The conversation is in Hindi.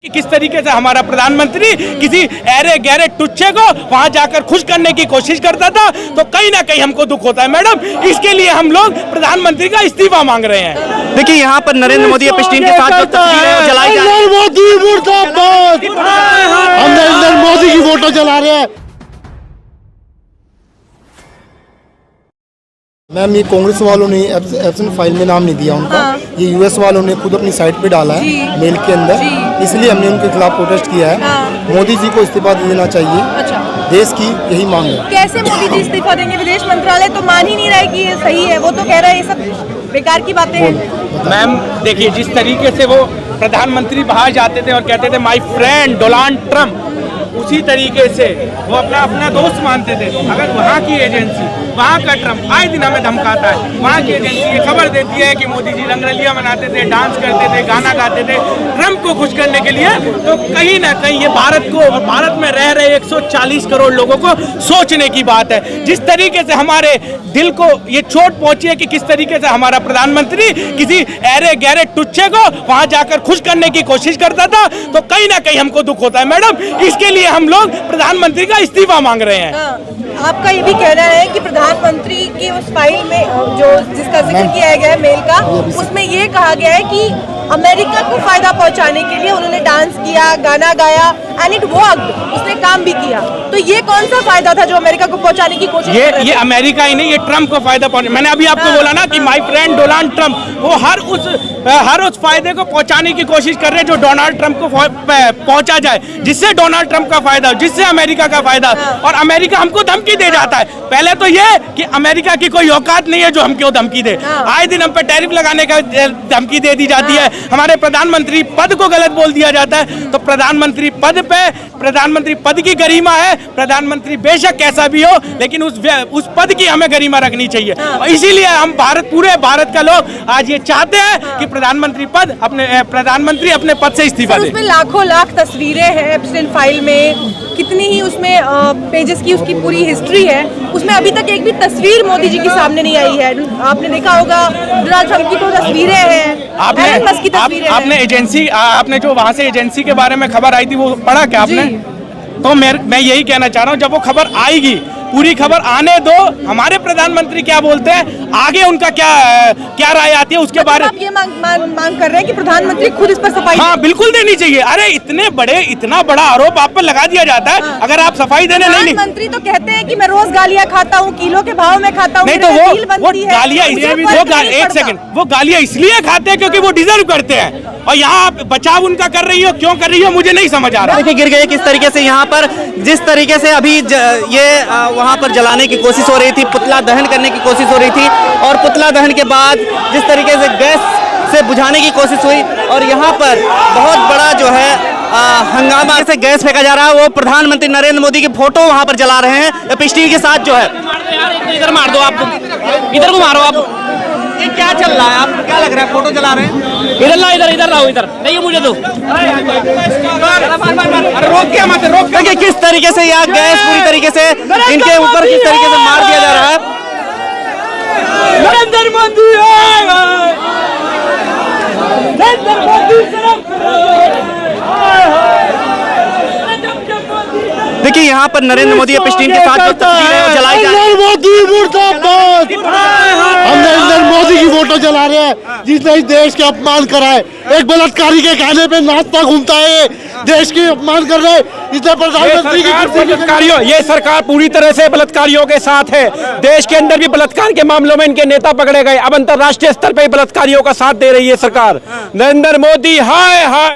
कि किस तरीके से हमारा प्रधानमंत्री किसी ऐरे गहरे टुच्चे को वहां जाकर खुश करने की कोशिश करता था, तो कहीं ना कहीं हमको दुख होता है मैडम। इसके लिए हम लोग प्रधानमंत्री का इस्तीफा मांग रहे हैं। देखिए यहाँ पर नरेंद्र मोदी अपनी टीम के साथ जो तस्वीरें वो जलाई जा रही हैं। हम नरेंद्र मोदी की फोटो जला रहे हैं। मैम ये कांग्रेस वालों ने एब्सेंट फाइल में नाम नहीं दिया उनका। ये यूएस वालों ने खुद अपनी साइट पे डाला है मेल के अंदर, इसलिए हमने उनके खिलाफ प्रोटेस्ट किया है। मोदी जी को इस्तीफा दे देना चाहिए। देश की यही मांग है। कैसे मोदी जी इस्तीफा देंगे? विदेश मंत्रालय तो मान ही नहीं रहा है कि ये सही है। वो तो कह रहा है ये सब बेकार की बातें हैं। मैम देखिए, जिस तरीके से वो प्रधानमंत्री बाहर जाते थे और कहते थे माय फ्रेंड डोनाल्ड ट्रम्प, उसी तरीके से वो अपना दोस्त मानते थे। अगर वहाँ की एजेंसी, वहाँ का ट्रम्प आए दिन हमें धमकाता है, वहाँ की एजेंसी ये खबर देती है कि मोदी जी रंगरलिया मनाते थे, डांस करते थे, गाना गाते थे ट्रम्प को खुश करने के लिए, तो कहीं ना कहीं ये भारत को और भारत में रह रहे 140 करोड़ लोगों को सोचने की बात है। जिस तरीके से हमारे दिल को ये चोट पहुंची है कि किस तरीके से हमारा प्रधानमंत्री किसी ऐरे गहरे टुच्चे को वहां जाकर खुश करने की कोशिश करता था, तो कहीं ना कहीं हमको दुख होता है मैडम। इसके लिए हम लोग प्रधानमंत्री का इस्तीफा मांग रहे हैं। आपका ये भी कहना है कि प्रधानमंत्री की उस फाइल में जो जिसका जिक्र किया गया है मेल का, उसमें ये कहा गया है कि अमेरिका को फायदा पहुंचाने के लिए उन्होंने डांस किया, गाना गाया एंड इट वर्कड, उसने काम भी किया। तो ये कौन सा फायदा था जो अमेरिका को पहुंचाने की कोशिश कर रहे थे? ये अमेरिका ही नहीं, ये ट्रम्प को फायदा पहुंचे। मैंने अभी आपको बोला ना कि माय फ्रेंड डोनाल्ड ट्रम्प, वो हर उस फायदे को पहुंचाने की कोशिश कर रहे हैं जो डोनाल्ड ट्रम्प को पहुंचा जाए, जिससे डोनाल्ड ट्रम्प का फायदा हो, जिससे अमेरिका का फायदा। और अमेरिका हमको धमकी दे जाता है। पहले तो ये कि अमेरिका की कोई औकात नहीं है जो हमको धमकी दे। आए दिन हम पे टैरिफ लगाने का धमकी दे दी जाती है। हमारे प्रधानमंत्री पद को गलत बोल दिया जाता है। तो प्रधानमंत्री पद पे, प्रधानमंत्री पद की गरिमा है। प्रधानमंत्री बेशक कैसा भी हो, लेकिन उस पद की हमें गरिमा रखनी चाहिए। और इसीलिए हम पूरे भारत का लोग आज ये चाहते हैं कि प्रधानमंत्री अपने पद से इस्तीफा दे। उसमें लाखों लाख तस्वीरें हैं एब्सेंट फाइल में, कितनी ही उसमें पेजेस की उसकी पूरी हिस्ट्री है। उसमें अभी तक एक भी तस्वीर मोदी जी के सामने नहीं आई है। आपने देखा होगा डोनाल्ड ट्रम्प की तो तस्वीरें हैं, आपने जो वहाँ से एजेंसी के बारे में खबर आई थी वो पढ़ा क्या आपने? तो मैं यही कहना चाह रहा हूँ, जब वो खबर आएगी, पूरी खबर आने दो। हमारे प्रधानमंत्री क्या बोलते हैं, आगे उनका क्या राय आती है उसके बारे में। आप ये मांग कर रहे हैं कि प्रधानमंत्री खुद इस पर सफाई? हाँ बिल्कुल देनी चाहिए। अरे इतना बड़ा आरोप आप पर लगा दिया जाता है, अगर आप सफाई देने नहीं। प्रधानमंत्री तो कहते हैं कि मैं रोज गालियाँ खाता हूँ, किलो के भाव में खाता हूँ। नहीं तो वो गालियाँ एक सेकंड, वो गालियाँ इसलिए खाते हैं क्योंकि वो डिजर्व करते हैं। और यहाँ आप बचाव उनका कर रही हो, क्यों कर रही हो मुझे नहीं समझ आ रहा। देखिए गिर गए किस तरीके से यहाँ पर, जिस तरीके से अभी ये वहाँ पर जलाने की कोशिश हो रही थी, पुतला दहन करने की कोशिश हो रही थी, और पुतला दहन के बाद जिस तरीके से गैस से बुझाने की कोशिश हुई, और यहाँ पर बहुत बड़ा जो है हंगामा से गैस फेंका जा रहा है। वो प्रधानमंत्री नरेंद्र मोदी की फोटो वहाँ पर जला रहे हैं पिस्टल के साथ जो है। इधर मार दो आप, इधर को मारो आप। ये क्या चल रहा है? आपको क्या लग रहा है? फोटो जला रहे हैं? इधर रहो, इधर नहीं मुझे दो। रोक देखिए किस तरीके से यहाँ गैस पूरी तरीके से इनके ऊपर किस तरीके से मार दिया जा रहा है। नरेंद्र मोदी देखिए यहाँ पर नरेंद्र मोदी अपनी टीम के साथ जो तस्वीरें वो जलाई जा रही हैं। हम नरेंद्र मोदी की फोटो जला रहे हैं, जिसने इस देश के अपमान करा है। एक बलात्कारी के कहने पे नाचता घूमता है, देश की अपमान कर रहे हैं। इसने प्रधानमंत्री की ये सरकार पूरी तरह से बलात्कारियों के साथ है। देश के अंदर भी बलात्कार के मामलों में इनके नेता पकड़े गए। अब अंतर्राष्ट्रीय स्तर पर बलात्कारियों का साथ दे रही है सरकार। नरेंद्र मोदी हाय हाय।